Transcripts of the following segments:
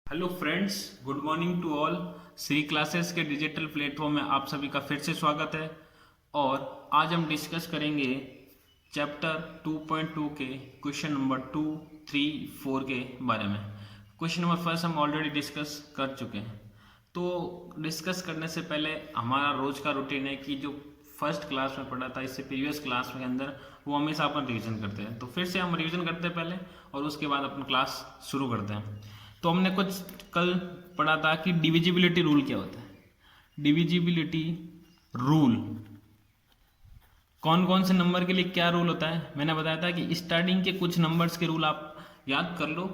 Hello friends, good morning to all. Shri classes के digital platform में आप सभी का फिर से स्वागत है। और आज हम डिस्कस करेंगे चैप्टर 2.2 के क्वेश्चन नंबर 2, 3, 4 के बारे में। क्वेश्चन नंबर फर्स्ट हम ऑलरेडी डिस्कस कर चुके हैं। तो डिस्कस करने से पहले हमारा रोज का रूटीन है कि जो फर्स्ट क्लास में पढ़ा था इससे प्रीवियस क्लास के अंदर वो हमेशा अपन रिवीजन करते हैं। तो फिर से हम रिवीजन करते हैं पहले और उसके बाद अपन क्लास शुरू करते हैं। तो हमने कुछ कल पढ़ा था कि डिविजिबिलिटी रूल क्या होता है। डिविजिबिलिटी रूल कौन कौन से नंबर के लिए क्या रूल होता है मैंने बताया था कि स्टार्टिंग के कुछ नंबर्स के रूल आप याद कर लो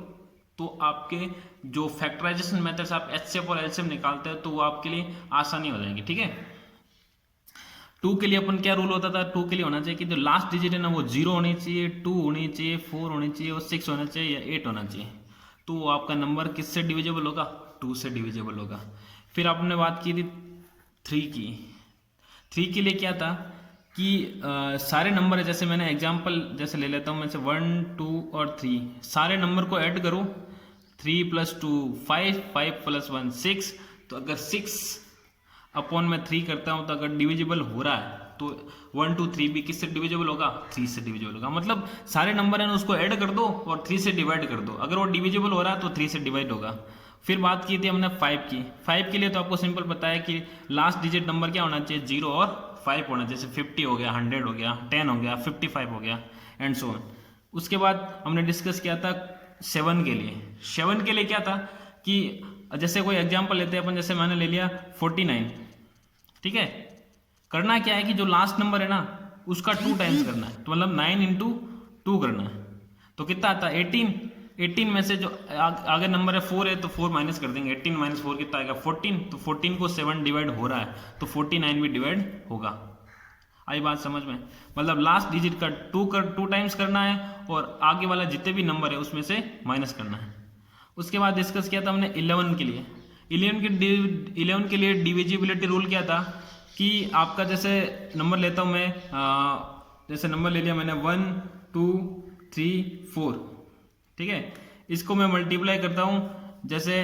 तो आपके जो फैक्टराइजेशन मेथड्स आप एचसीएफ और एलसीएम निकालते हैं तो वो आपके लिए आसानी हो जाएगी। ठीक है, 2 के लिए अपन क्या रूल होता था, 2 के लिए होना चाहिए कि जो लास्ट डिजिट है ना वो 0 होनी चाहिए, 2 होनी चाहिए, 4 होनी चाहिए और 6 होना चाहिए या 8 होना चाहिए। तो आपका नंबर किससे डिविजिबल होगा, 2 से डिविजिबल होगा। फिर आपने बात की थी 3 की। 3 के लिए क्या था कि सारे नंबर है, जैसे मैंने एग्जांपल जैसे ले लेता हूँ मैं से 1, 2 और 3 सारे नंबर को ऐड करो। 3 + 2 5, 5 + 1 6। तो अगर 6 अपॉन में 3 करता हूँ तो अगर डिविजिबल हो रहा है तो 1, 2, 3 भी किससे डिविजिबल होगा, 3 से डिविजिबल होगा। मतलब सारे नंबर है ना उसको ऐड कर दो और 3 से डिवाइड कर दो। अगर वो डिविजिबल हो रहा है तो 3 से डिवाइड होगा। फिर बात की थी हमने 5 की। 5 के लिए तो आपको सिंपल पता है कि लास्ट डिजिट नंबर क्या होना चाहिए, 0 और 5 होना चाहिए। जैसे 50 हो गया, 100 हो गया, 10 हो गया, 55 हो गया एंड सो ऑन। उसके बाद हमने डिस्कस किया था 7 के लिए। 7 के लिए क्या था कि जैसे कोई एग्जाम्पल लेते हैं अपन, जैसे मैंने ले लिया 49। ठीक है, करना क्या है कि जो लास्ट नंबर है ना उसका 2 टाइम्स करना है। तो मतलब 9 × 2 करना है। तो कितना आता है 18। 18 में से जो आगे नंबर है 4 है तो 4 माइनस कर देंगे। 18 - 4 कितना आएगा 14। तो 14 को 7 डिवाइड हो रहा है तो 49 भी डिवाइड होगा। आई बात समझ में। मतलब लास्ट डिजिट का 2 टाइम्स करना है और आगे वाला जितने भी नंबर है उसमें से माइनस करना है। उसके बाद डिस्कस किया था हमने 11 के लिए। 11 के लिए डिविजिबिलिटी रूल क्या था कि आपका जैसे नंबर लेता हूं मैं, जैसे नंबर ले लिया मैंने 1, 2, 3, 4। ठीक है, इसको मैं मल्टीप्लाई करता हूं। जैसे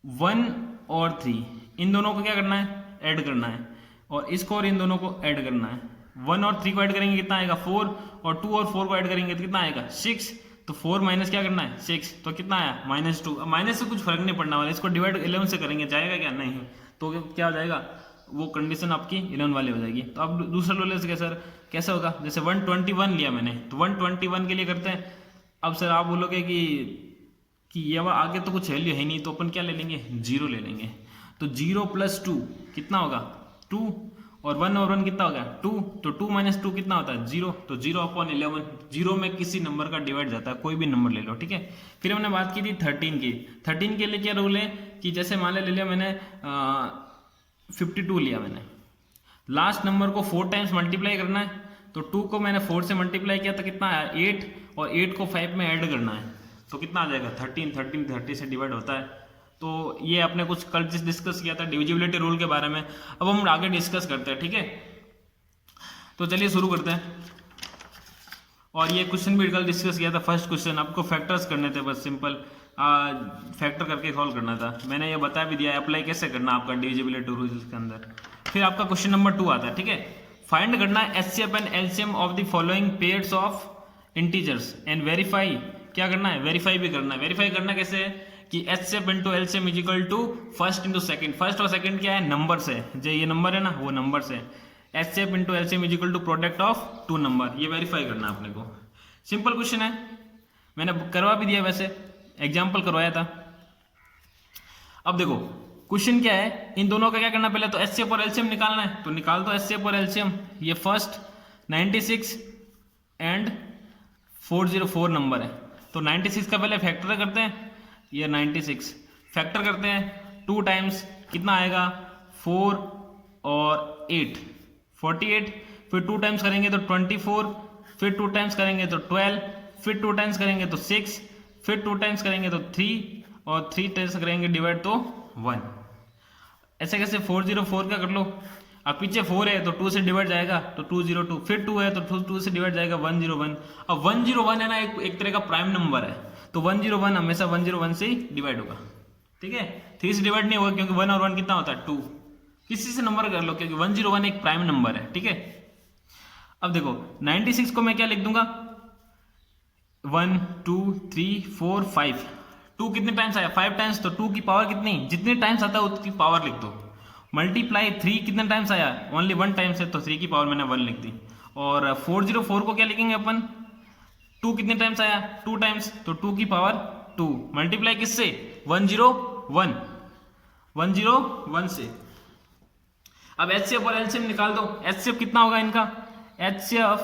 1 और 3 इन दोनों को क्या करना है, ऐड करना है। और इसको और इन दोनों को ऐड करना है। 1 और 3 को ऐड करेंगे कितना आएगा 4 और 2 और 4 को ऐड करेंगे तो कितना आएगा 6। तो 4 माइनस क्या करना है 6 तो कितना आया -2। अब माइनस से कुछ फर्क नहीं पड़ने वाला, इसको डिवाइड 11 से करेंगे जाएगा क्या, नहीं। तो क्या हो जाएगा, वो कंडीशन आपकी 11 वाली हो जाएगी। तो अब दूसरा लो ले सर कैसे होगा, जैसे 121 लिया मैंने तो 121 के लिए करते हैं। अब सर आप बोलोगे कि ये आगे तो कुछ वैल्यू है नहीं तो अपन क्या ले लेंगे 0 ले लेंगे। तो 0 + 2 कितना होगा 2 और 1 और 1 कितना होगा 2। तो 2 - 2 कितना होता है 0। तो 0/11 0 में किसी नंबर का डिवाइड जाता है, कोई भी नंबर ले लो। ठीक है, फिर हमने बात की थी 13 की। 13 के लिए क्या रूल है कि जैसे मान ले लिया मैंने 52 लिया मैंने, लास्ट नंबर को 4 टाइम्स मल्टीप्लाई करना है। तो 2 को मैंने 4 से मल्टीप्लाई किया तो कितना आया 8 और 8 को 5 में ऐड करना है तो कितना आ जाएगा 13। 13 30 से डिवाइड होता है। तो ये आपने कुछ कल डिस्कस किया था डिविजिबिलिटी रूल के बारे में। अब हम आगे डिस्कस करते हैं। ठीक है, तो चलिए शुरू करते हैं। और ये क्वेश्चन भी कल डिस्कस किया था। फर्स्ट क्वेश्चन आपको फैक्टर्स करने थे, बस सिंपल फैक्टर करके सॉल्व करना था। मैंने ये बता भी दिया अप्लाई कैसे करना आपका डिविजिबिलिटी रूल के अंदर। फिर आपका क्वेश्चन नंबर 2 आता है। ठीक है, फाइंड करना HCF and LCM of the following pairs of integers and verify. क्या करना है, वेरीफाई भी करना है। वेरीफाई करना कैसे है कि HCF × LCM = first × second. First और सेकंड क्या है, नंबर से, जो ये नंबर है ना वो नंबर से। HCF × LCM = product of 2 number. ये वेरीफाई करना है अपने को। सिंपल क्वेश्चन है, मैंने करवा भी दिया, वैसे एग्जाम्पल करवाया था। अब देखो क्वेश्चन क्या है, इन दोनों का क्या करना, पहले तो एचसीएफ और एलसीएम निकालना है। तो निकाल दो एचसीएफ और एलसीएम। ये फर्स्ट 96 एंड 404 नंबर है। तो 96 का पहले फैक्टर करते हैं। ये 96 फैक्टर करते हैं 2 टाइम्स, कितना आएगा 4 और 8 48। फिर 2 टाइम्स करेंगे तो 24, फिर 2 टाइम्स करेंगे तो 12, फिर 2 टाइम्स करेंगे तो 6, फिर 2 टाइम्स करेंगे तो 3 और 3 टाइम्स करेंगे डिवाइड तो 1। ऐसे कैसे 404 का कर लो। अब पीछे 4 है तो 2 से डिवाइड जाएगा तो 202, फिर 2 है तो 2 से डिवाइड जाएगा 101। अब 101 है ना एक तरह का प्राइम नंबर है तो 101 हमेशा 101 से ही डिवाइड होगा। ठीक है, 3 से डिवाइड नहीं होगा क्योंकि 1 और 1 कितना होता है 2। किसी से नंबर कर लो क्योंकि 101 एक प्राइम नंबर है। ठीक है, अब देखो 96 को मैं क्या लिख दूंगा 1 2 3 4 5। 2 कितने टाइम्स आया 5 टाइम्स, तो 2 की पावर कितनी, जितने टाइम्स आता है उसकी पावर लिख दो। मल्टीप्लाई 3 कितने टाइम्स आया, ओनली 1 टाइम्स है तो 3 की पावर मैंने 1 लिख दी। और 404 को क्या लिखेंगे अपन, 2 कितने टाइम्स आया 2 टाइम्स, तो 2 की पावर 2। मल्टीप्लाई किससे 101 से। अब HCF और LCM निकाल दो। HCF कितना होगा इनका, HCF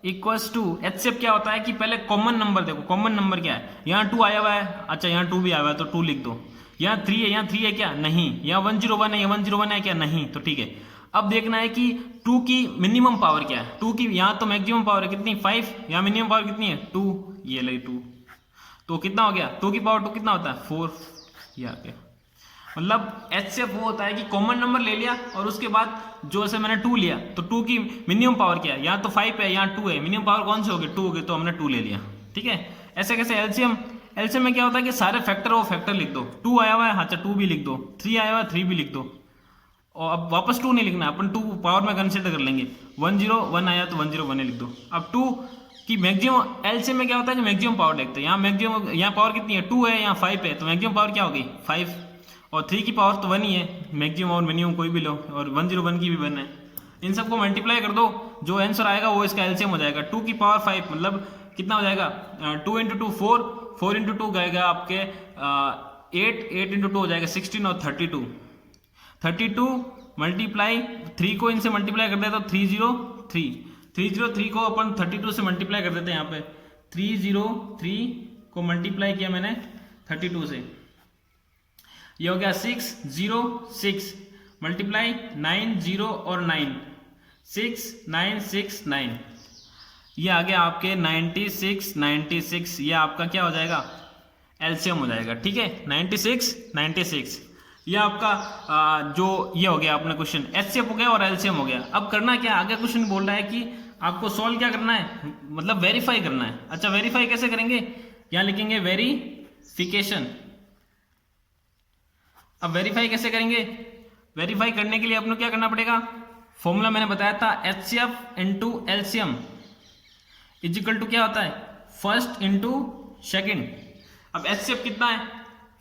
इक्वल्स टू, HCF क्या होता है कि पहले कॉमन नंबर देखो, कॉमन नंबर क्या है, यहाँ 2 आया हुआ है, अच्छा यहाँ 2 भी आया हुआ है तो 2 लिख दो। यहाँ 3 है, यहाँ 3 है क्या, नहीं। यहाँ 101 है, यहाँ 101 है क्या, नहीं, तो ठीक है। अब देखना है कि 2 की मिनिमम पावर क्या है, 2 की यहाँ तो मैक्सिमम पावर है कितनी 5, यहाँ मिनिमम पावर कितनी है 2, ये ले 2, तो कितना हो गया 2 की पावर 2 कितना होता है 4, ये आ गया। मतलब HCF वो होता है कि कॉमन नंबर ले लिया और उसके बाद जो ऐसे मैंने 2 लिया तो 2 की मिनिमम पावर क्या है, यहाँ तो 5 है यहाँ 2 है, मिनिमम पावर कौन से हो गए 2 हो गए, तो हमने 2 ले लिया। ठीक है, ऐसे कैसे LCM में क्या होता है कि सारे फैक्टर वो फैक्टर लिख दो। 2 आया हुआ है, अच्छा 2 भी लिख दो, 3 आया हुआ है 3 भी लिख दो, और अब वापस 2 नहीं लिखना, अपन 2 पावर में कंसिडर कर लेंगे। 101 आया तो 101 लिख दो। अब 2 की मैक्सिमम, LCM में क्या होता है कि मैक्सिमम पावर लिखते हैं, यहाँ मैक्सिमम, यहाँ पावर कितनी है 2 है, यहाँ 5 है, तो मैक्सिमम पावर क्या हो गई 5, और 3 की पावर तो 1 ही है, मैक्सिमम और मिनिमम कोई भी लो, और 101 की भी 1 है। इन सबको मल्टीप्लाई कर दो, जो आंसर आएगा वो इसका LCM हो जाएगा। 2 की पावर 5 मतलब कितना हो जाएगा 2 × 2 4, 4 × 2 गएगा आपके 8, 8 × 2 हो जाएगा 16 और 32 मल्टीप्लाई 3 को इनसे मल्टीप्लाई कर देते तो 303 को अपन 32 से मल्टीप्लाई कर देते हैं। यहाँ पे 303 को मल्टीप्लाई किया मैंने 32 से, ये हो गया 606 मल्टीप्लाई 9 0 और 9 6969, ये आ गया आपके 96, ये आपका क्या हो जाएगा LCM हो जाएगा। ठीक है, 96 ये आपका जो ये हो गया अपना क्वेश्चन, HCF हो गया और LCM हो गया। अब करना क्या, आगे क्वेश्चन बोल रहा है कि आपको सॉल्व क्या करना है, मतलब वेरीफाई करना है। अच्छा वेरीफाई कैसे करेंगे, यहाँ लिखेंगे वेरीफिकेशन। अब वेरीफाई कैसे करेंगे, वेरीफाई करने के लिए अपने क्या करना पड़ेगा, फॉर्मूला मैंने बताया था HCF × LCM इजिकल टू क्या होता है फर्स्ट इंटू सेकेंड। अब HCF कितना है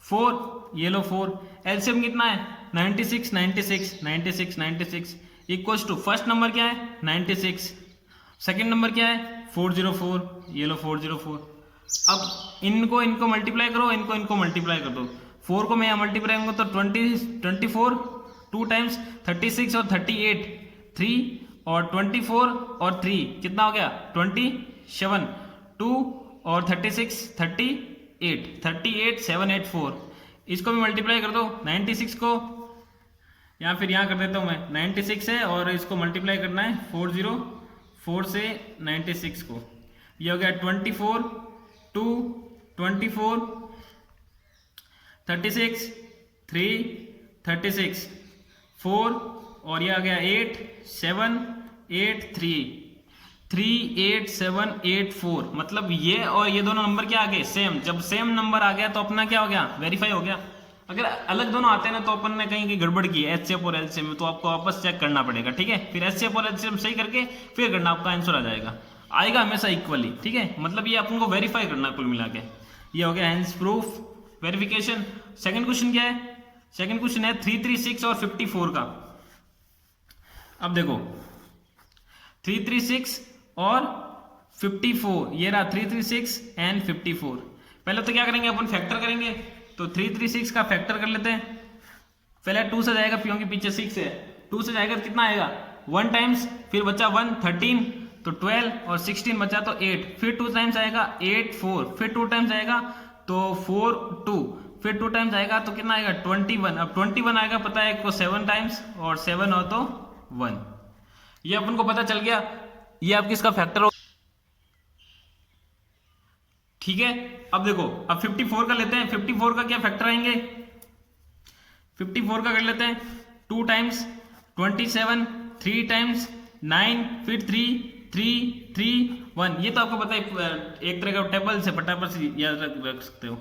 4, ये लो 4, LCM कितना है 96 इक्वल्स टू फर्स्ट नंबर क्या है 96, सेकेंड नंबर क्या है 404, ये लो 404। अब इनको मल्टीप्लाई करो, इनको मल्टीप्लाई कर दो। 4 को मैं यहाँ मल्टीप्लाई करूँगा तो 24 2 टाइम्स 36 और 38 3 और 24 और 3 कितना हो गया 27, 2 और 36 38 784। इसको भी मल्टीप्लाई कर दो 96 को, या फिर यहाँ कर देता हूँ मैं 96 है और इसको मल्टीप्लाई करना है 404 से 96 को, ये हो गया 24 2 24 36 3 36 4 और ये आ गया 8 7 8 3 3 8 7 8 4। मतलब ये और ये दोनों नंबर क्या आ गए सेम। जब सेम नंबर आ गया तो अपना क्या हो गया वेरीफाई हो गया। अगर अलग दोनों आते हैं ना तो अपन ने कहीं की गड़बड़ की है HCF और LCM में, तो आपको वापस चेक करना पड़ेगा। ठीक है, फिर HCF और LCM सही करके फिर करना, आपका आंसर आ आएगा हमेशा इक्वली। ठीक है, मतलब ये अपन को वेरीफाई करना कुल मिला के। ये हो गया hence proof verification. Second question क्या है, सेकंड क्वेश्चन है 336 और 54 का। अब देखो 336 और 54, ये रहा 336 एंड 54। पहले तो क्या करेंगे अपन फैक्टर करेंगे, तो 336 का फैक्टर कर लेते हैं। पहले 2 से जाएगा क्योंकि पीछे 6 है, 2 से जाएगा तो कितना आएगा 1 टाइम्स, फिर बचा 1 13 तो 12 और 16 बचा तो 8, फिर 2 टाइम्स आएगा 8 4, फिर 2 टाइम्स आएगा तो 4 2, फिर 2 टाइम्स आएगा तो कितना आएगा 21। अब 21 आएगा पता है को 7 टाइम्स और 7 हो तो 1, ये अपन को पता चल गया। ये आपकी इसका फैक्टर हो। ठीक है, अब देखो अब 54 का लेते हैं। 54 का क्या फैक्टर आएंगे, 54 का कर लेते हैं 2 टाइम्स 27, 3 टाइम्स 9, फिर 3 3 3 1। ये तो आपको पता है एक तरह का टेबल से फटाफट से याद रख सकते हो।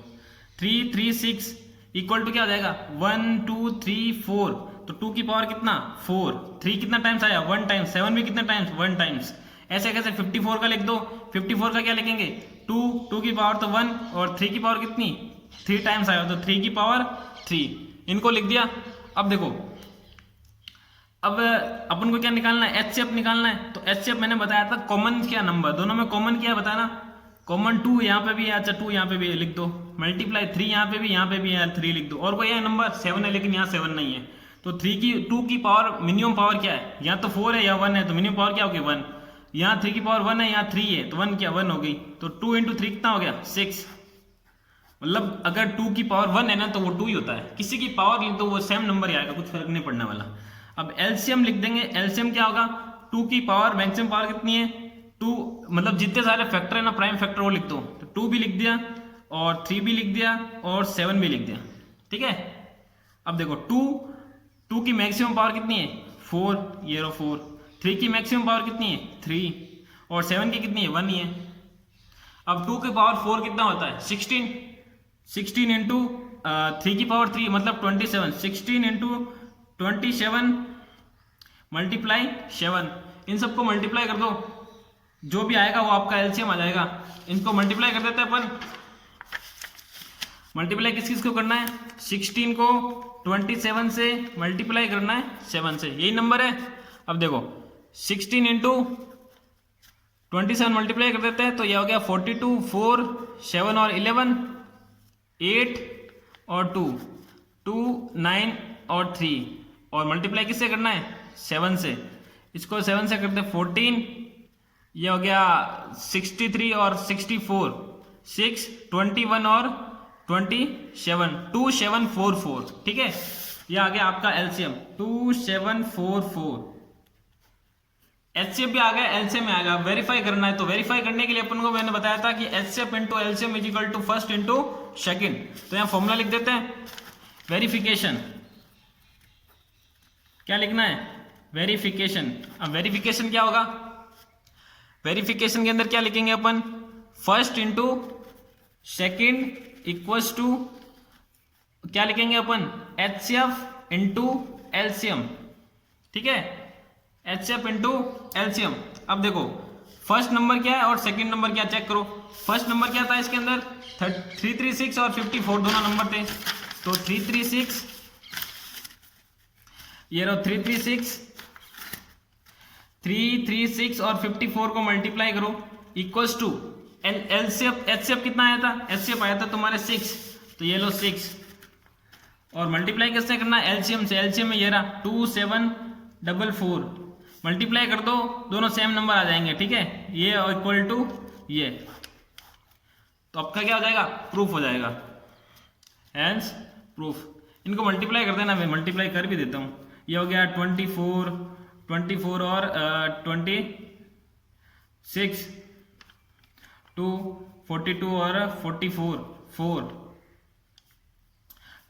3 3 6, इक्वल टू क्या हो जाएगा 1 2 3 4, तो 2 की पावर कितना 4, 3 कितना टाइम्स आया 1 टाइम्स, 7 भी कितना टाइम्स 1 टाइम्स। ऐसे कैसे 54 का लिख दो, 54 का क्या लिखेंगे 2, 2 की पावर तो 1 और 3 की पावर कितनी 3 टाइम्स आया तो 3 की पावर 3, इनको लिख दिया। अब देखो अब अपन को क्या निकालना है एचसीएफ निकालना है, तो एचसीएफ मैंने बताया था कॉमन क्या नंबर, दोनों में कॉमन क्या है बताना, कॉमन 2 यहाँ पे भी है, अच्छा 2 यहाँ पे भी लिख दो, मल्टीप्लाई 3 यहाँ पे भी है 3 लिख दो, और कोई है नंबर 7 है लेकिन यहाँ 7 नहीं है, तो 2 की पावर मिनिमम पावर क्या है, या तो 4 है या 1 है, तो मिनिमम पावर क्या होगी 1, यहाँ 3 की पावर 1 है यहाँ 3 है तो 1 क्या 1 हो गई, तो 2 इंटू 3 कितना हो गया 6, मतलब अगर 2 की पावर 1 है ना तो वो 2 ही होता है, किसी की पावर लिख दो वो सेम नंबर ही आएगा, कुछ फर्क नहीं पड़ने वाला। अब एलसीएम लिख देंगे, एलसीएम क्या होगा 2 की पावर मैक्सिमम पावर कितनी है 2, मतलब जितने सारे फैक्टर है ना प्राइम फैक्टर वो लिख दो, तो 2 भी लिख दिया और 3 भी लिख दिया और 7 भी लिख दिया, ठीक है। अब देखो 2 की मैक्सिमम पावर कितनी है 4, ये रो 4, 3 की मैक्सिमम पावर कितनी है 3 और 7 की कितनी है 1 ही है। अब 2 की पावर 4 कितना होता है 16 इंटू 3 की पावर 3 मतलब 27, 16 इंटू 27 मल्टीप्लाई 7, इन सबको मल्टीप्लाई कर दो, जो भी आएगा वो आपका एलसीएम आ जाएगा। इनको मल्टीप्लाई कर देते हैं अपन, मल्टीप्लाई किस किस को करना है 16 को 27 से मल्टीप्लाई करना है 7 से, यही नंबर है। अब देखो 16 इंटू 27 मल्टीप्लाई कर देते हैं तो यह हो गया 42, 4 7 और 11 8 और 2 2 9 और 3, और मल्टीप्लाई किससे करना है 7 से, इसको 7 से करते 14, ये हो गया 63 और 64 6 21 और 27 2744, ठीक है। ये आ गया आपका एलसीएम 2744, एचसीएफ भी आ गया एलसीएम में आ गया। वेरीफाई करना है तो वेरीफाई करने के लिए अपन को मैंने बताया था कि HCF into LCM is equal to first into second, तो यहाँ फॉर्मूला लिख देते हैं वेरिफिकेशन, क्या लिखना है वेरिफिकेशन। अब वेरिफिकेशन क्या होगा, वेरिफिकेशन के अंदर क्या लिखेंगे अपन first into second equals to क्या लिखेंगे अपन एचसीएफ इंटू एलसीएम, ठीक है एचसीएफ इंटू एलसीएम। अब देखो फर्स्ट नंबर क्या है और सेकंड नंबर क्या चेक करो, फर्स्ट नंबर क्या था इसके अंदर 336 और 54 दोनों नंबर थे, तो 336 ये रहो 336 और 54 को मल्टीप्लाई करो इक्वल्स टू एलसीएफ, एचसीएफ कितना आया था एचसीएफ आया था तुम्हारे 6, तो ये लो 6 और मल्टीप्लाई किससे करना है एलसीएम से, एलसीएम में ये रहा 2744 मल्टीप्लाई कर दो दोनों सेम नंबर आ जाएंगे, ठीक है ये इक्वल टू ये, तो आपका क्या हो जाएगा प्रूफ हो जाएगा, हेंस प्रूफ। इनको मल्टीप्लाई कर देना, मैं मल्टीप्लाई कर भी देता हूँ, ये हो गया 24 और 26 2 42 और 44 4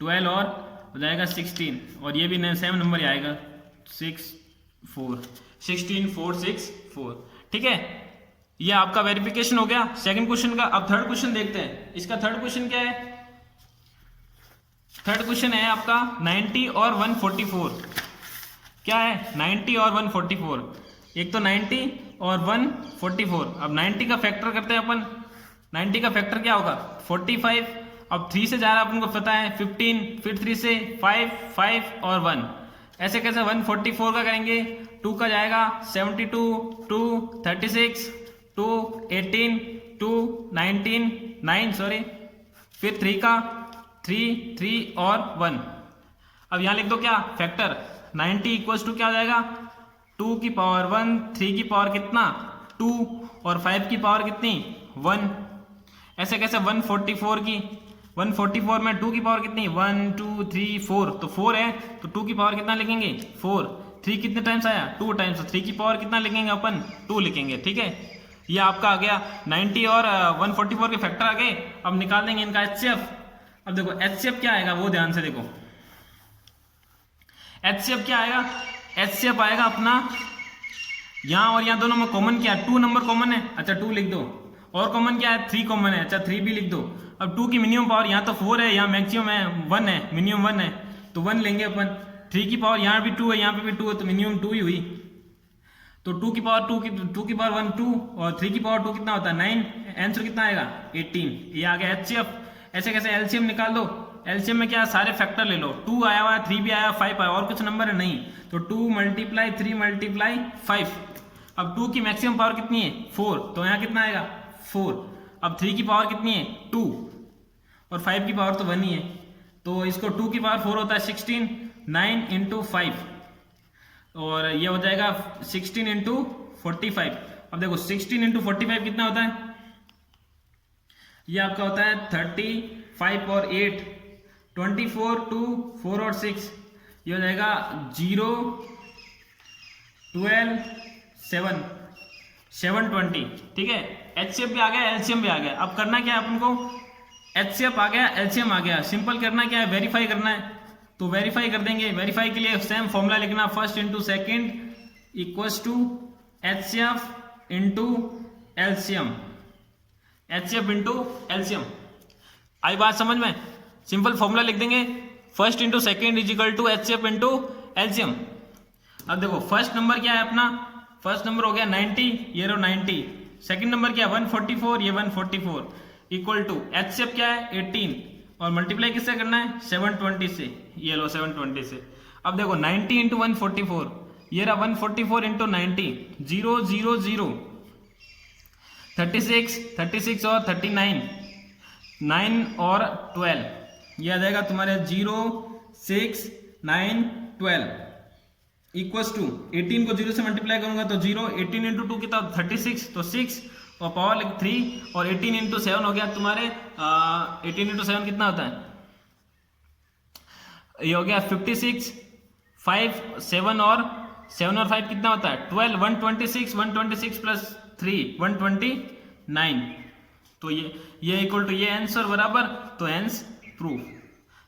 12 और हो जाएगा 16 और ये भी सेम नंबर ही आएगा 164, ठीक है। ये आपका वेरिफिकेशन हो गया सेकंड क्वेश्चन का। अब थर्ड क्वेश्चन देखते हैं, इसका थर्ड क्वेश्चन क्या है, थर्ड क्वेश्चन है आपका 90 और 144, क्या है 90 और 144, एक तो 90 और 144। अब 90 का फैक्टर करते हैं अपन, 90 का फैक्टर क्या होगा 45, अब 3 से जा रहा है अपन को पता है 15, फिर 3 से 5 और 1, ऐसे कैसे 144 का करेंगे, 2 का जाएगा 72 2 36 2 18 2 19 9 सॉरी, फिर 3 का 3 और 1। अब यहां लिख दो क्या फैक्टर 90 इक्वल्स टू क्या हो जाएगा 2 की पावर 1, 3 की पावर कितना 2 और 5 की पावर कितनी 1, ऐसे कैसे 144 में 2 की पावर कितनी 1 2 3 4, तो 4 है तो 2 की पावर कितना लिखेंगे 4, 3 कितने टाइम्स आया 2 टाइम्स, तो 3 की पावर कितना लिखेंगे अपन 2 लिखेंगे, ठीक है। ये आपका आ गया 90 और 144 के फैक्टर आ गए। अब निकाल देंगे इनका एचसीएफ। अब देखो एचसीएफ क्या आएगा वो ध्यान से देखो, एचसीएफ क्या आएगा, एचसीएफ आएगा अपना यहाँ और यहाँ दोनों में कॉमन क्या 2 नंबर कॉमन है, अच्छा 2 लिख दो, और कॉमन क्या है, 3 कॉमन है, अच्छा 3 भी लिख दो। अब 2 की मिनिमम पावर यहाँ तो 4 है, यहाँ मैक्सिमम है 1 है, मिनिमम 1 है तो 1 लेंगे अपन। 3 की पावर यहाँ भी 2 है, यहाँ पे भी 2 है तो मिनिमम 2 ही हुई। तो 2 की पावर 2 की पावर 1 2 और 3 की पावर 2 कितना होता है 9, आंसर कितना आएगा 18। ये आ गया एचसीएफ। ऐसे कैसे एलसीएम निकाल दो, एलसीएम में क्या सारे फैक्टर ले लो, 2 आया हुआ है, 3 भी आया, 5 आया, और कुछ नंबर है नहीं, तो 2 मल्टीप्लाई 3 मल्टीप्लाई 5। अब 2 की मैक्सिमम पावर कितनी है 4, तो यहाँ कितना आएगा 4। अब 3 की पावर कितनी है 2 और 5 की पावर तो 1 ही है, तो इसको 2 की पावर 4 होता है 16, 9 इंटू 5 और ये हो जाएगा 16 इंटू 45। अब देखो 16 इंटू 45 कितना होता है, ये आपका होता है 35 और 8 24 2 4 और 6, ये हो जाएगा 0 12 7 720। ठीक है, एचसीएफ भी आ गया, एलसीएम भी आ गया। अब करना क्या है अपन को, एचसीएफ आ गया, एलसीएम आ गया, सिंपल करना क्या है, वेरीफाई करना है, तो वेरीफाई कर देंगे। वेरीफाई के लिए सेम फॉर्मूला लिखना, first into second equals to HCF into LCM, HCF into LCM. आई बात समझ में, सिंपल फॉर्मूला लिख देंगे, first into second is equal to HCF into LCM. अब देखो फर्स्ट नंबर क्या है अपना, फर्स्ट नंबर हो गया 90, ये रो 90, सेकंड नंबर क्या 144, ये 144 इक्वल टू एचसीएफ क्या है 18 और मल्टीप्लाई किससे करना है 720 से, ये लो 720 से। अब देखो 90 इंटू 144, ये रहा 144 इंटू 90, 0 0 0 36 36 और 39 9 और 12, ये आ जाएगा तुम्हारे 0 6 9 12 इक्वल्स टू 18 को 0 से मल्टीप्लाई करूंगा तो 0, 18 इंटू 2 कितना 36 तो 6 और पावर 3 और 18 इंटू 7 हो गया तुम्हारे 18 इंटू 7 कितना होता है, ये हो गया 56, 5 7 और 5 कितना होता है 12, 126 प्लस 3 129, तो ये इक्वल टू ये आंसर बराबर, तो आंसर प्रूफ।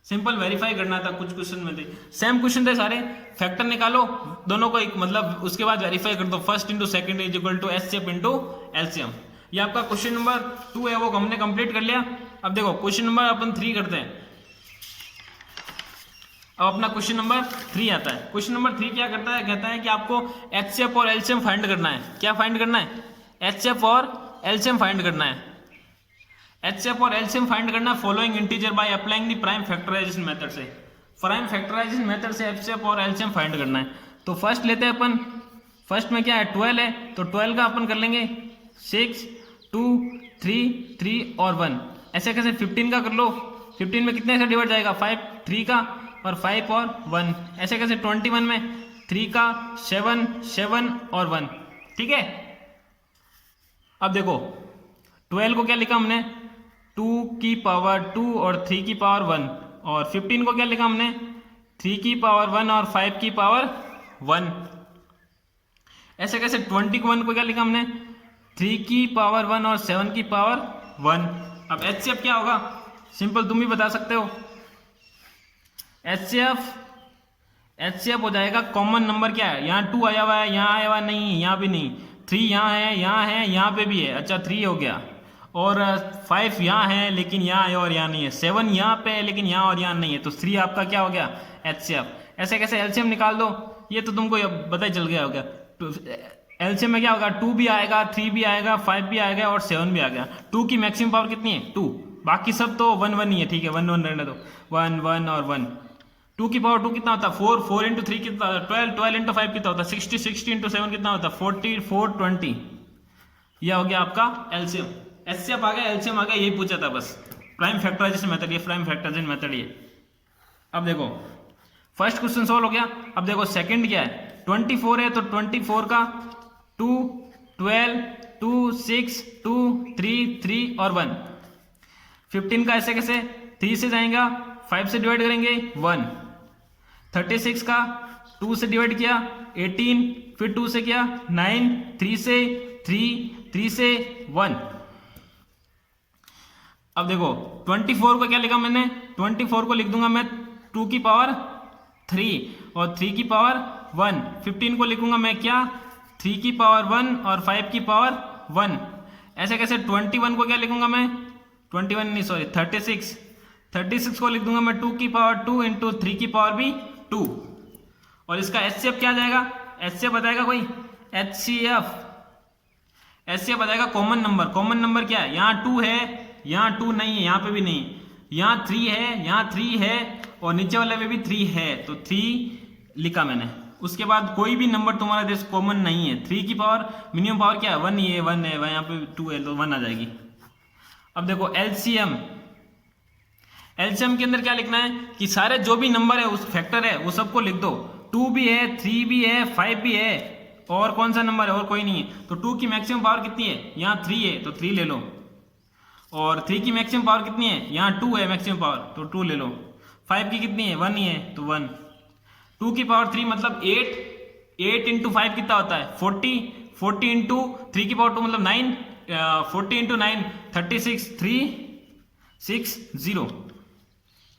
सिंपल वेरीफाई करना था, कुछ क्वेश्चन में थे सेम क्वेश्चन थे सारे, फैक्टर निकालो दोनों को एक मतलब उसके बाद वेरीफाई कर दो, first into second is equal to HCF into LCM. ये आपका क्वेश्चन नंबर 2 है, वो हमने कंप्लीट कर लिया। अब देखो क्वेश्चन नंबर अपन 3 करते हैं। अब अपना क्वेश्चन नंबर 3 आता है। क्वेश्चन नंबर 3 क्या करता है, कहता है कि आपको एचसीएफ और एलसीएम फाइंड करना है। क्या फाइंड करना है, एचसीएफ और एलसीएम फाइंड करना है। एचसीएफ और एलसीएम फाइंड करना following integer by applying the prime factorization method से। प्राइम फैक्टराइजेशन मेथड से एचसीएफ और एलसीएम फाइंड करना है। तो फर्स्ट लेते हैं अपन, फर्स्ट में क्या है 12 है, तो 12 का अपन कर लेंगे 6 2 3 3 और 1। ऐसे कैसे 15 का कर लो, 15 में कितने से डिवाइड जाएगा 5 3 का और 5 और 1। ऐसे कैसे 21 में 3 का 7 7 और 1। ठीक है, अब देखो 12 को क्या लिखा हमने 2 की पावर 2 और 3 की पावर 1, और 15 को क्या लिखा हमने 3 की पावर 1 और 5 की पावर 1। ऐसे कैसे 21 को क्या लिखा हमने 3 की पावर 1 और 7 की पावर 1। अब एचसीएफ क्या होगा, सिंपल तुम भी बता सकते हो। एचसीएफ हो जाएगा कॉमन नंबर क्या है, यहाँ 2 आया हुआ है, यहाँ आया हुआ नहीं, यहाँ भी नहीं, 3 यहाँ है, यहाँ पे भी है, अच्छा 3 हो गया, और 5 यहाँ है लेकिन यहाँ है और यहाँ नहीं है, 7 यहाँ पे है लेकिन यहाँ और यहाँ नहीं है, तो 3 आपका क्या हो गया एचसीएफ। ऐसे कैसे एलसीएम निकाल दो, ये तो तुमको पता ही चल गया होगा। एलसीएम में क्या होगा 2 भी आएगा, 3 भी आएगा, 5 भी आएगा और 7 भी आ गया। 2 की मैक्सिमम पावर कितनी है 2, बाकी सब तो 1 1 ही है। ठीक है 1 1 रहने दो, 1 1 और 1। 2 की पावर 2 कितना होता है 4, 4 इंटू 3 कितना होता है 12, 12 इंटू 5 कितना होता है 60, 60 इंटू 7 कितना होता है 40, 4 20। यह हो गया आपका एलसीएम। एचसीएफ आ गया, एलसीएम आ गया, यही पूछा था बस। प्राइम फैक्टराइजेशन मेथड, ये प्राइम फैक्टराइजेशन मेथड ये। अब देखो फर्स्ट क्वेश्चन सॉल्व हो गया। अब देखो सेकंड क्या है 24 है, तो 24 का 2 12 2 6 2 3 3 और 1। 15 का ऐसे कैसे 3 से जाएगा, 5 से डिवाइड करेंगे 1। 36 का 2 से डिवाइड किया 18, फिर 2 से किया 9, 3 से 3 से 1। अब देखो 24 को क्या लिखा मैंने 24 को लिख दूंगा मैं 2 की पावर 3 और 3 की पावर 1। 15 को लिखूंगा मैं क्या 3 की पावर 1 और 5 की पावर 1। ऐसे कैसे 21 को क्या लिखूंगा मैं, 21 नहीं सॉरी 36 को लिख दूंगा मैं 2 की पावर 2 इंटू 3 की पावर भी 2। और इसका एचसीएफ क्या आ जाएगा, एचसीएफ बताएगा कोई, एचसीएफ बताएगा कॉमन नंबर क्या है, यहाँ 2 है, यहाँ 2 नहीं है, यहाँ पे भी नहीं, यहाँ 3 है, यहाँ 3 है और नीचे वाले में भी 3 है, तो 3 लिखा मैंने। उसके बाद कोई भी नंबर तुम्हारा देश कॉमन नहीं है। 3 की पावर मिनिमम पावर क्या है, 1 ही है, 1 है, यहाँ पे 2 है तो 1 आ जाएगी। अब देखो एलसीएम के अंदर क्या लिखना है कि सारे जो भी नंबर है उस फैक्टर है वो सबको लिख दो। 2 भी है, 3 भी है, 5 भी है और कौन सा नंबर है और कोई नहीं है। तो 2 की मैक्सिमम पावर कितनी है, यहाँ 3 है तो 3 ले लो। और 3 की मैक्सिमम पावर कितनी है, यहाँ 2 है मैक्सिमम पावर तो 2 ले लो। 5 की कितनी है, 1 ही है तो 1। 2 की पावर 3 मतलब 8 इंटू 5 कितना होता है 40 इंटू 3 की पावर 2 मतलब 9, 40 इंटू 9 36, 360।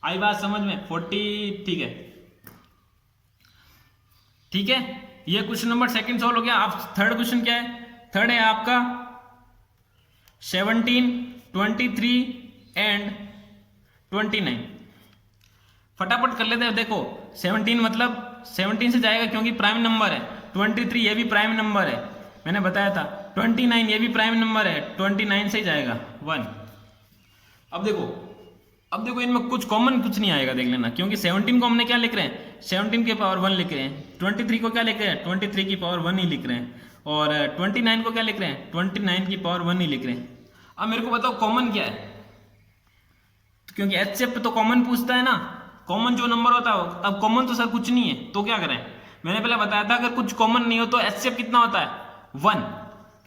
आई बात समझ में, 40 ठीक है। ये क्वेश्चन नंबर सेकंड सॉल्व हो गया। अब थर्ड क्वेश्चन क्या है, थर्ड है आपका 17, 23 एंड 29। फटाफट कर लेते हैं। देखो 17 मतलब 17 से जाएगा क्योंकि प्राइम नंबर है, 23 ये भी प्राइम नंबर है मैंने बताया था, 29 ये भी प्राइम नंबर है, 29 से ही जाएगा 1। अब देखो इनमें कुछ कॉमन कुछ नहीं आएगा, देख लेना, क्योंकि 17 को हमने क्या लिख रहे हैं, 17 की पावर 1 लिख रहे हैं। 23 को क्या लिख रहे हैं, 23 की पावर 1 ही लिख रहे हैं। और 29 को क्या लिख रहे हैं, 29 की पावर 1 ही लिख रहे हैं। अब मेरे को बताओ कॉमन क्या है, क्योंकि एचसीएफ पे तो कॉमन पूछता है ना, कॉमन जो नंबर होता है। अब कॉमन तो सर कुछ नहीं है तो क्या करें, मैंने पहले बताया था अगर कुछ कॉमन नहीं हो तो एचसीएफ कितना होता है 1।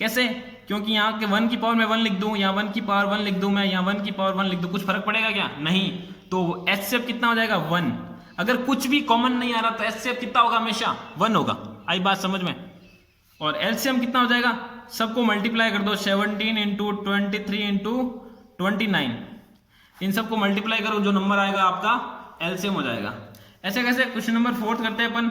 कैसे, क्योंकि यहाँ के 1 की पावर में 1 लिख दूं, यहाँ 1 की पावर 1 लिख दूं, मैं यहाँ 1 की पावर 1 लिख दूं, कुछ फर्क पड़ेगा क्या, नहीं। तो एचसीएफ कितना हो जाएगा 1। अगर कुछ भी कॉमन नहीं आ रहा तो एचसीएफ कितना होगा, हमेशा 1 होगा। आई बात समझ में। और एलसीएम कितना हो जाएगा, सबको मल्टीप्लाई कर दो, 17 इंटू 23 इंटू 29, इन सबको मल्टीप्लाई करो, जो नंबर आएगा आपका एलसीएम हो जाएगा। ऐसे कैसे, क्वेश्चन नंबर 4 करते हैं अपन।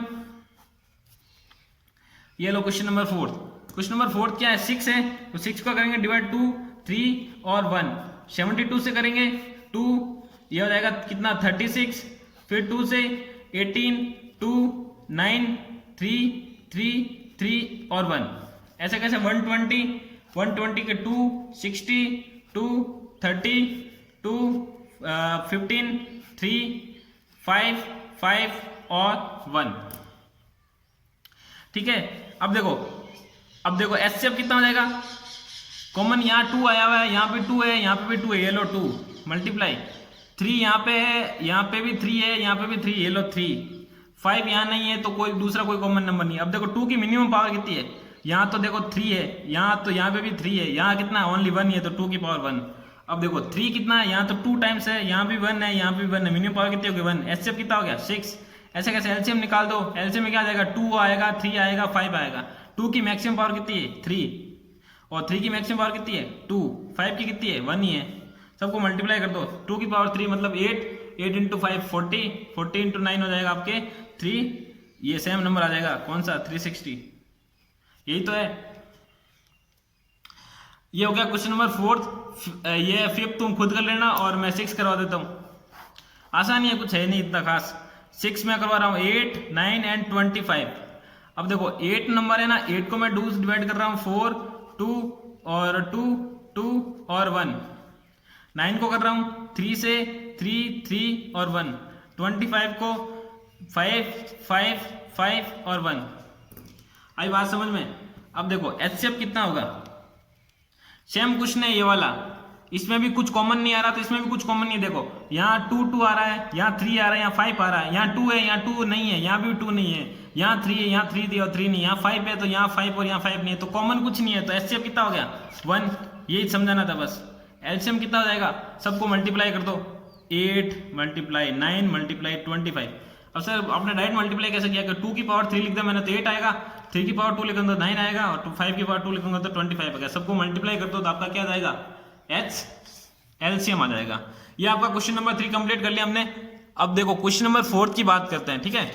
ये लो क्वेश्चन नंबर 4। क्वेश्चन नंबर 4 क्या है, 6 है तो 6 को करेंगे डिवाइड 2, 3 और 1। 72 से करेंगे 2, ये हो जाएगा कितना 36, फिर 2 से 18, 2, 9, 3 और 1। ऐसे कैसे 120 के 2, 60, 2, 30, 2, 15, 3, 5 और 1। ठीक है। अब देखो एचसीएफ कितना हो जाएगा, कॉमन यहाँ 2 आया हुआ है, यहाँ पे 2 है, यहाँ पे भी 2 है, ये लो 2 मल्टीप्लाई 3 यहाँ पे है, यहाँ पे भी 3 है, यहाँ पे भी 3, ये लो 3। 5 यहाँ नहीं है तो कोई कॉमन नंबर नहीं है। अब देखो 2 की मिनिमम पावर कितनी है, यहाँ तो देखो 3 है, यहाँ पे भी 3 है, यहाँ कितना ओनली 1 है तो 2 की पावर 1। अब देखो 3 कितना है, यहाँ तो 2 टाइम्स है, यहाँ भी 1 है, यहाँ भी 1 है, मिनिमम पावर कितनी होगी 1। एचसीएफ कितना हो गया 6। ऐसे कैसे एलसीएम निकाल दो, एलसीएम में क्या आ जाएगा 2 आएगा, 3 आएगा, 5 आएगा। 2 की मैक्सिमम पावर कितनी है 3 और 3 की मैक्सिमम पावर कितनी है 2, 5 की कितनी है 1 ही है। सबको मल्टीप्लाई कर दो, 2 की पावर 3 मतलब 8 इंटू 5 40 इंटू 9 हो जाएगा आपके 3, ये सेम नंबर आ जाएगा कौन सा 360। यही तो है। ये हो गया क्वेश्चन नंबर 4। ये 5 तुम खुद कर लेना और मैं 6 करवा देता हूं। आसानी है, कुछ है नहीं इतना खास। 6 में करवा रहा हूं 8, 9 एंड 25। अब देखो 8 नंबर है ना, 8 को मैं 2 से डिवाइड कर रहा हूं 4, 2 और 2 और 1। 9 को कर रहा हूं 3 से 3 और 1। 25 को 5 और 1। आई बात समझ में। अब देखो एचसीएफ कितना होगा, सेम क्वेश्चन है ये वाला, इसमें भी कुछ कॉमन नहीं आ रहा तो इसमें भी कुछ कॉमन नहीं है। देखो यहाँ 2 आ रहा है, यहाँ 3 आ रहा है, यहाँ 5 आ रहा है, यहाँ 2 है, यहाँ 2 नहीं है, यहाँ भी 2 नहीं है, यहाँ 3 है, यहाँ 3 थी और 3 नहीं, यहाँ 5 है तो यहाँ 5 और यहाँ 5 नहीं है, तो कॉमन कुछ नहीं है। तो एचसीएफ कितना हो गया 1, यही समझाना था बस। एलसीएम कितना हो जाएगा, सबको मल्टीप्लाई कर दो, 8 मल्टीप्लाई 9 मल्टीप्लाई 25। अब सर आपने डायरेक्ट मल्टीप्लाई कैसे किया, 2 की पावर 3 लिख दिया मैंने तो 8 आएगा, 3 की पावर 2 लिखूंगा तो 9 आएगा और 5 की पावर 2 लिखूंगा तो 25 आएगा। सबको मल्टीप्लाई कर दो तो आपका क्या जाएगा एलसीएम आ जाएगा। ये आपका क्वेश्चन नंबर 3 कंप्लीट कर लिया हमने। अब देखो क्वेश्चन नंबर 4 की बात करते हैं, ठीक है।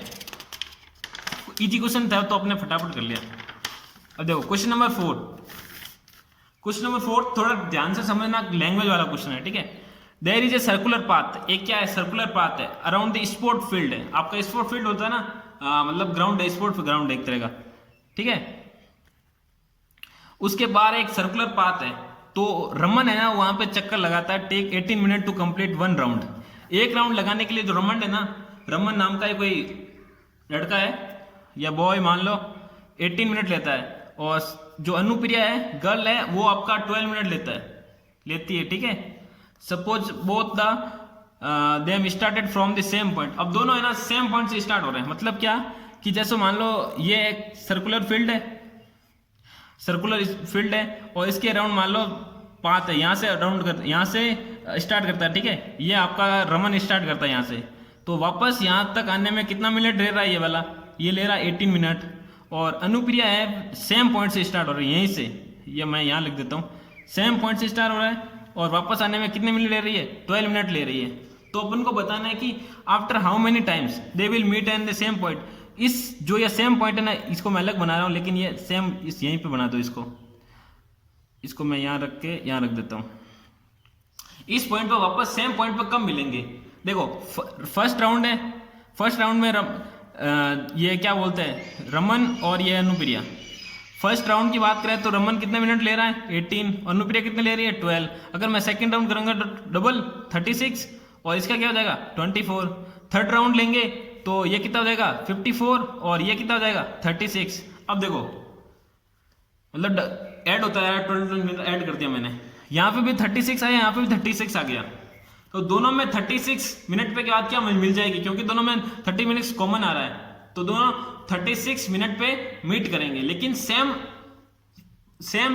इजी क्वेश्चन था तो आपने फटाफट कर लिया। अब देखो क्वेश्चन नंबर 4, क्वेश्चन नंबर 4 थोड़ा ध्यान से समझना, लैंग्वेज वाला क्वेश्चन है, ठीक है। There is a circular path, एक क्या है सर्कुलर पाथ है, अराउंड द स्पोर्ट फील्ड है, आपका स्पोर्ट फील्ड होता है ना, मतलब ग्राउंड है, स्पोर्ट ग्राउंड है एक तरह का, ठीक है। उसके बाहर एक सर्कुलर पाथ है, तो रमन है ना वहां पे चक्कर लगाता है, take 18 minute to complete 1 round. एक राउंड लगाने के लिए जो रमन है ना, रमन नाम का कोई लड़का है या बॉय मान लो, 18 मिनट लेता है, और जो अनुप्रिया है गर्ल है वो आपका 12 मिनट लेती है, ठीक है। Suppose both the them started from the same point, अब दोनों है ना सेम पॉइंट से स्टार्ट हो रहे हैं, मतलब क्या कि जैसे मान लो ये एक सर्कुलर फील्ड है और इसके अराउंड मान लो पाथ है, यहाँ से यहाँ से स्टार्ट करता है, ठीक है। ये आपका रमन स्टार्ट करता है यहाँ से, तो वापस यहाँ तक आने में कितना मिनट ले रहा है, ये वाला ये ले रहा है 18 मिनट, और अनुप्रिया है सेम पॉइंट से स्टार्ट हो रही है, यहीं से, ये मैं यहाँ लिख देता हूँ, सेम पॉइंट से स्टार्ट हो रहा है और वापस आने में कितने मिनट ले रही है, 12 मिनट ले रही है। तो अपन को बताना है कि after how many times they will meet at the same point. इस जो ये सेम पॉइंट है ना, इसको मैं अलग बना रहा हूँ, लेकिन ये सेम इस यहीं पे बना दो, इसको मैं यहाँ रख देता हूँ। इस पॉइंट पर वापस सेम पॉइंट पर कब मिलेंगे, देखो फर्स्ट राउंड है, फर्स्ट राउंड में ये क्या बोलते हैं रमन और ये अनुप्रिया। फर्स्ट राउंड की बात करें तो रमन कितने मिनट ले रहा है 18, अनुप्रिया कितने ले रही है 12। अगर मैं सेकंड राउंड करूंगा तो डबल 36 और इसका क्या हो जाएगा 24। थर्ड राउंड लेंगे तो ये कितना हो जाएगा 54 और ये कितना हो जाएगा 36। अब देखो मतलब ऐड होता है, 12 मिनट ऐड कर दिया मैंने, यहाँ पे भी 36 आया, यहाँ पे भी 36 आ गया, तो दोनों में 36 मिनट पे के बाद क्या मिल जाएगी, क्योंकि दोनों में 30 मिनट्स कॉमन आ रहा है, तो दोनों 36 मिनट पे मीट करेंगे, लेकिन सेम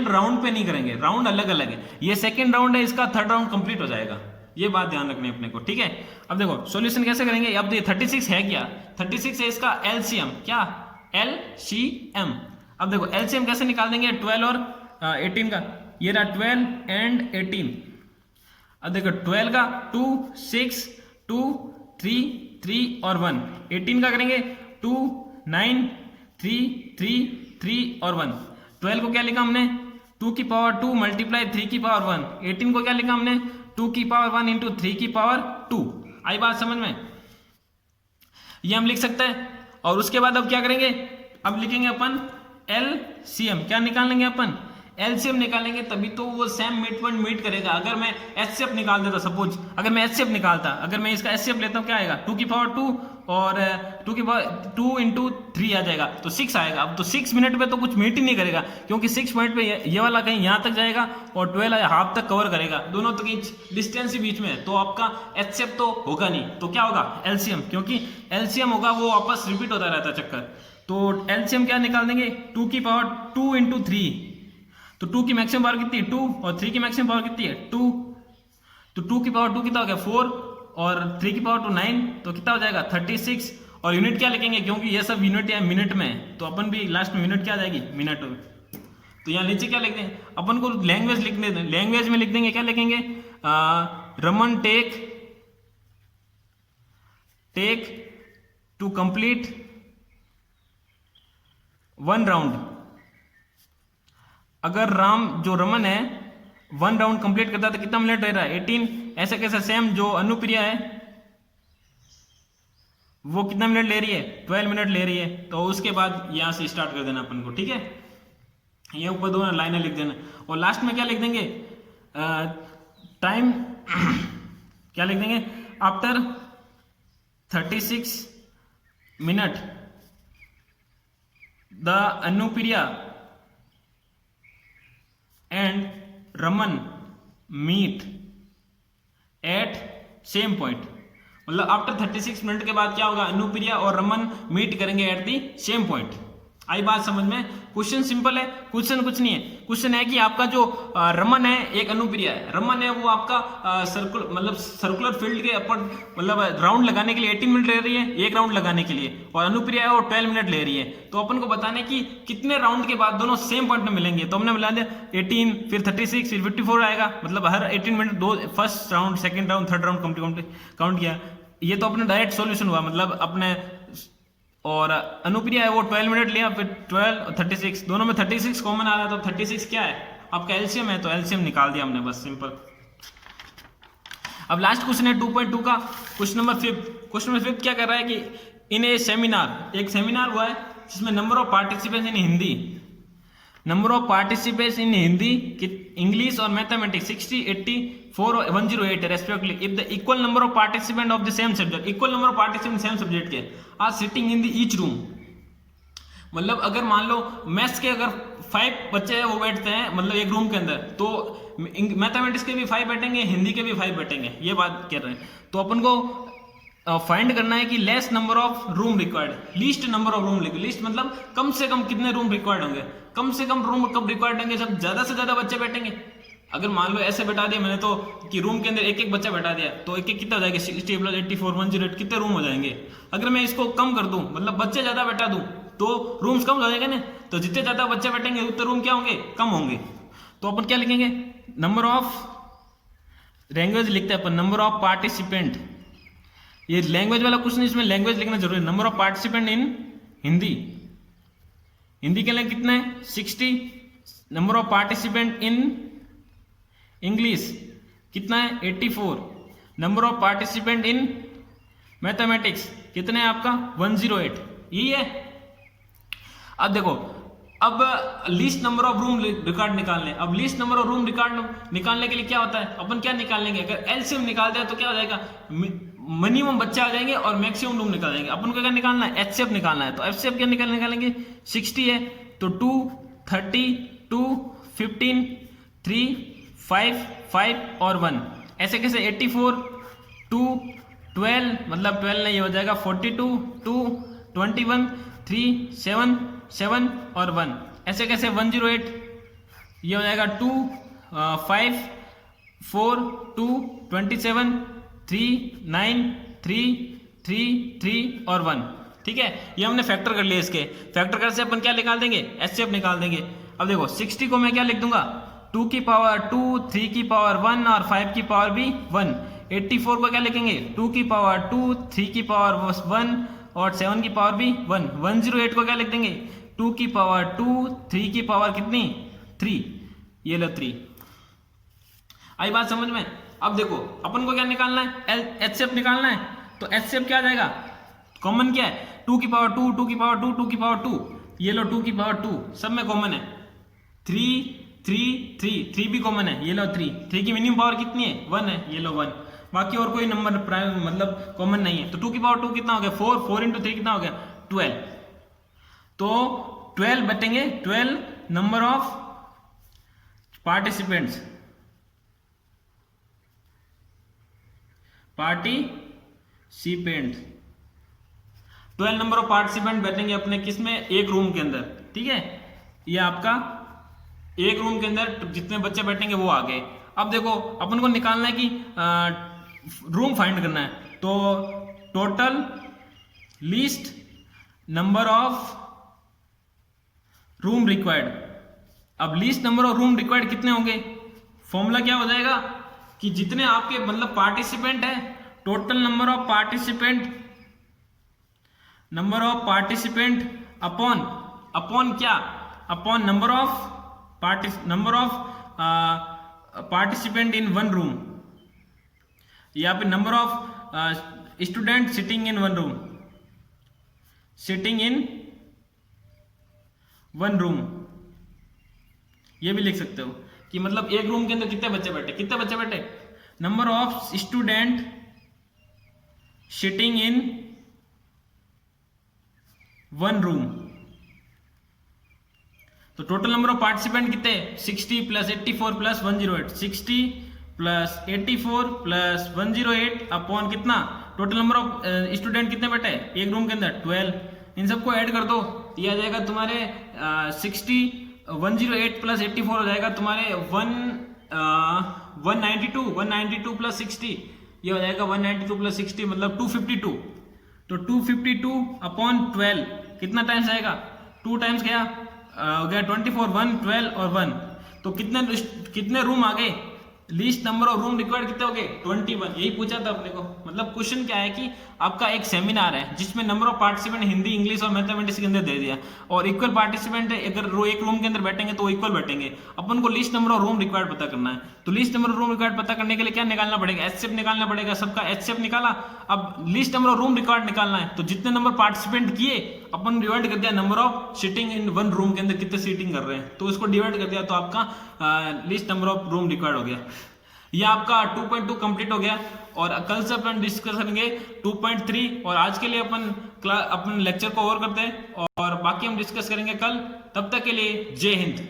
राउंड पे नहीं करेंगे, राउंड अलग अलग है। ये सेकंड राउंड है, इसका थर्ड राउंड कंप्लीट हो जाएगा, ये बात ध्यान रखनी है अपने को, ठीक है। अब देखो सॉल्यूशन कैसे करेंगे, अब ये 36 है क्या, 36 है इसका एलसीएम, क्या एलसीएम। अब देखो एलसीएम कैसे निकाल देंगे 12 और 18 का, ये रहा 12 एंड 18। अब देखो 12 का 2 6 2 3 3 और 1, 18 का करेंगे 2 9 3 3 3 और 1। 12 को क्या लिखा हमने 2 की पावर 2 मल्टीप्लाई 3 की पावर 1। 18 को क्या लिखा हमने 2 की पावर 1 इंटू 3 की पावर 2। आई बात समझ में, ये हम लिख सकते हैं। और उसके बाद अब क्या करेंगे, अब लिखेंगे अपन एलसीएम, क्या निकाल लेंगे अपन एलसीएम निकालेंगे, तभी तो वो सेम मिड पॉइंट मीट करेगा। अगर मैं एचसीएफ निकाल देता, सपोज अगर मैं एचसीएफ निकालता, अगर मैं इसका एचसीएफ लेता हूं क्या आएगा 2 की पावर 2 और 2 की पावर 2 इंटू 3 आ जाएगा, तो 6 आएगा। अब तो 6 मिनट पे तो कुछ मीट ही नहीं करेगा, क्योंकि 6 पॉइंट पे ये वाला कहीं यहाँ तक जाएगा और 12 हाफ तक कवर करेगा, दोनों तक डिस्टेंस ही बीच में है, तो आपका एचसीएफ तो होगा नहीं, तो क्या होगा एलसीएम, क्योंकि एलसीएम होगा वो वापस रिपीट होता रहता है चक्कर। तो एलसीएम क्या निकाल देंगे 2 की पावर 2 इंटू 3, तो 2 की मैक्सिमम पावर कितनी है 2 और 3 की मैक्सिमम पावर कितनी है 2, तो 2 की पावर 2 कितना हो गया 4 और 3 की पावर 2 9, तो कितना हो जाएगा 36। और यूनिट क्या लिखेंगे, क्योंकि ये सब यूनिट है मिनट में, तो अपन भी लास्ट में यूनिट क्या आ जाएगी मिनट। तो यहाँ नीचे क्या लिख देंगे अपन को, लैंग्वेज लिखने दें, लैंग्वेज में लिख देंगे, क्या लिखेंगे Raman take to complete 1 round. अगर जो रमन है 1 राउंड कंप्लीट करता है तो कितना मिनट रह रहा है 18। ऐसा कैसा सेम जो अनुप्रिया है वो कितना मिनट ले रही है 12 मिनट ले रही है, तो उसके बाद यहां से स्टार्ट कर देना अपन को, ठीक है। ये ऊपर 2 लाइनें लिख देना और लास्ट में क्या लिख देंगे टाइम क्या लिख देंगे after 36 minute the Anupriya and Raman meet at same point. मतलब आफ्टर 36 मिनट के बाद क्या होगा अनुप्रिया और रमन मीट करेंगे एट दी सेम पॉइंट। आई बात समझ में, क्वेश्चन सिंपल है, क्वेश्चन कुछ नहीं है। क्वेश्चन है कि आपका जो रमन है एक अनुप्रिया है, रमन है वो आपका सर्कुलर फील्ड के अपर मतलब राउंड लगाने के लिए 18 मिनट ले रही है, एक राउंड लगाने के लिए, और अनुप्रिया है वो 12 मिनट ले रही है। तो अपन को बताने कि कितने राउंड के बाद दोनों सेम पॉइंट में मिलेंगे, तो हमने मिला दिया 18 फिर 36 फिर 54 आएगा, मतलब हर 18 मिनट दो first round second round third round count किया। ये तो अपने डायरेक्ट सॉल्यूशन हुआ, मतलब अपने, और अनुप्रिया है वो 12 मिनट लिया, फिर 12 और 36 दोनों में 36 कॉमन आ रहा है, तो 36 क्या है आपका एलसीएम है, तो एलसीएम निकाल दिया हमने, बस सिंपल। अब लास्ट क्वेश्चन है 2.2 का, क्वेश्चन नंबर 5। क्वेश्चन नंबर 5 क्या कर रहा है कि इन ए सेमिनार, एक सेमिनार हुआ है जिसमें number of participants in Hindi, number of participants in Hindi, English और मैथमेटिक्स 60, 84 और 108 respectively. If the equal number of participant of the same subject, equal number of participant same subject के are sitting in the each room. मतलब अगर मान लो maths के अगर 5 बच्चे हैं वो बैठते हैं मतलब एक रूम के अंदर, तो मैथमेटिक्स के भी 5 बैठेंगे, हिंदी के भी 5 बैठेंगे, ये बात कर रहे हैं। तो अपन को फाइंड करना है कि less number of room required, least number of room, least मतलब कम से कम कितने रूम रिक्वायर्ड होंगे, कम से कम रूम कब रिक्वायर्ड होंगे, जब ज्यादा से ज्यादा बच्चे बैठेंगे। अगर मान लो ऐसे बैठा दिया मैंने तो कि रूम के अंदर एक एक बच्चा बैठा दिया, तो एक एक कितना हो जाएगा, 60 + 84 108 कितने रूम हो जाएंगे। अगर मैं इसको कम कर दूं, मतलब बच्चे ज्यादा बैठा दूं, तो रूम्स कम हो जाएंगे ना, तो जितने ज्यादा बच्चे बैठेंगे उतने रूम क्या होंगे, कम होंगे। तो अपन क्या लिखेंगे, नंबर ऑफ लैंग्वेज लिखते हैं अपन, नंबर ऑफ पार्टिसिपेंट, ये लैंग्वेज वाला क्वेश्चन, इसमें लैंग्वेज लिखना जरूरी है। नंबर ऑफ पार्टिसिपेंट इन हिंदी, हिंदी के लिए कितना है 60, number of participant in English कितना है 84, number of participant in mathematics कितना है आपका 108, यही है। अब देखो, अब least number of room record निकालने, अब least number of room record निकालने के लिए क्या होता है, अपन क्या निकालेंगे, अगर एलसीएम निकालते हैं तो क्या हो जाएगा, मिनिमम बच्चे आ जाएंगे और मैक्सिमम रूम निकालेंगे। अपन को क्या निकालना है, एचसीएफ निकालना है, तो एचसीएफ क्या निकालेंगे 60 है तो 2, 30, 2, 15, 3, 5, 5 और 1, ऐसे कैसे 84, 2, 12 मतलब 12 नहीं हो जाएगा 42, 2, 21, 3, 7, 7 और 1, ऐसे कैसे 108, ये हो जाएगा 2, 5, 4, 2, 27, 3, 9, 3, 3, 3 और 1। ठीक है, ये हमने फैक्टर कर लिया। इसके फैक्टर कर से अपन क्या निकाल देंगे, एचसीएफ निकाल देंगे। अब देखो 60 को मैं क्या लिख दूंगा 2 की पावर 2, 3 की पावर 1 और 5 की पावर भी 1। 84 को क्या लिखेंगे 2 की पावर 2, 3 की पावर 1 और 7 की पावर भी 1। 108 को क्या लिख देंगे 2 की पावर 2, 3 की पावर कितनी 3, ये लो 3। आई बात समझ में। अब देखो अपन को क्या निकालना है, एचसीएफ निकालना है, तो एचसीएफ क्या आ जाएगा, कॉमन क्या है 2 की पावर 2, 2 की पावर 2, 2 की पावर 2, ये लो 2 की पावर 2, सब में कॉमन है। 3, 3, 3, 3 भी कॉमन है, ये लो 3, 3 की मिनिमम पावर कितनी है 1 है, ये लो 1, बाकी और कोई नंबर प्राइम मतलब कॉमन नहीं है। तो 2 की पावर 2 कितना हो गया 4, 4 × 3 कितना हो गया 12, तो 12 बटेंगे 12 number of participants, participant 12 number of participant बैठेंगे अपने किसमें, एक रूम के अंदर। ठीक है, ये आपका एक रूम के अंदर जितने बच्चे बैठेंगे वो आ गए। अब देखो अपन को निकालना है कि रूम फाइंड करना है, तो total least number of room required. अब least number of room required कितने होंगे, फॉर्मूला क्या हो जाएगा कि जितने आपके मतलब पार्टिसिपेंट है, total number of participant upon क्या, upon number of participant in one room, या फिर number of student sitting in one room, ये भी लिख सकते हो कि मतलब एक रूम के अंदर कितने बच्चे बैठे, number of student sitting in one room. तो टोटल नंबर ऑफ पार्टिसिपेंट कितने 60 + 84 + 108, 60 + 84 + 108 अपॉन कितना, टोटल नंबर ऑफ स्टूडेंट कितने बैठे एक रूम के अंदर 12। इन सबको ऐड कर दो, ये आ जाएगा तुम्हारे 60 108 + 84 हो जाएगा तुम्हारे 192 + 60, ये हो जाएगा 192 + 60 मतलब 252। तो 252 अपॉन 12 कितना टाइम्स आएगा, 2 टाइम्स गया हो गया 24, 1, 12 और 1, तो कितने रूम आ गए least number of room required कितने हो गए 21, यही पूछा था अपने को। मतलब क्वेश्चन क्या है कि आपका एक सेमिनार है जिसमें number of participant Hindi, English और मैथमेटिक्स के अंदर दे दिया, और इक्वल पार्टिसिपेंट अगर एक रूम के अंदर बैठेंगे तो इक्वल बैठेंगे। अपन को least number of room required पता करना है, तो least number of room required पता करने के लिए क्या निकालना पड़ेगा, एचसीएफ निकालना पड़ेगा। सबका एचसीएफ निकाला, अब least number of room required निकालना है, तो जितने नंबर पार्टिसिपेंट किए अपन डिवाइड कर दिया number of seating in one room के अंदर, कितने सीटिंग कर रहे हैं तो इसको डिवाइड कर दिया, तो आपका least number of room required हो गया। ये आपका 2.2 कंप्लीट हो गया, और कल से अपन डिस्कस करेंगे 2.3। और आज के लिए अपन लेक्चर को ओवर करते हैं, और बाकी हम डिस्कस करेंगे कल। तब तक के लिए जय हिंद।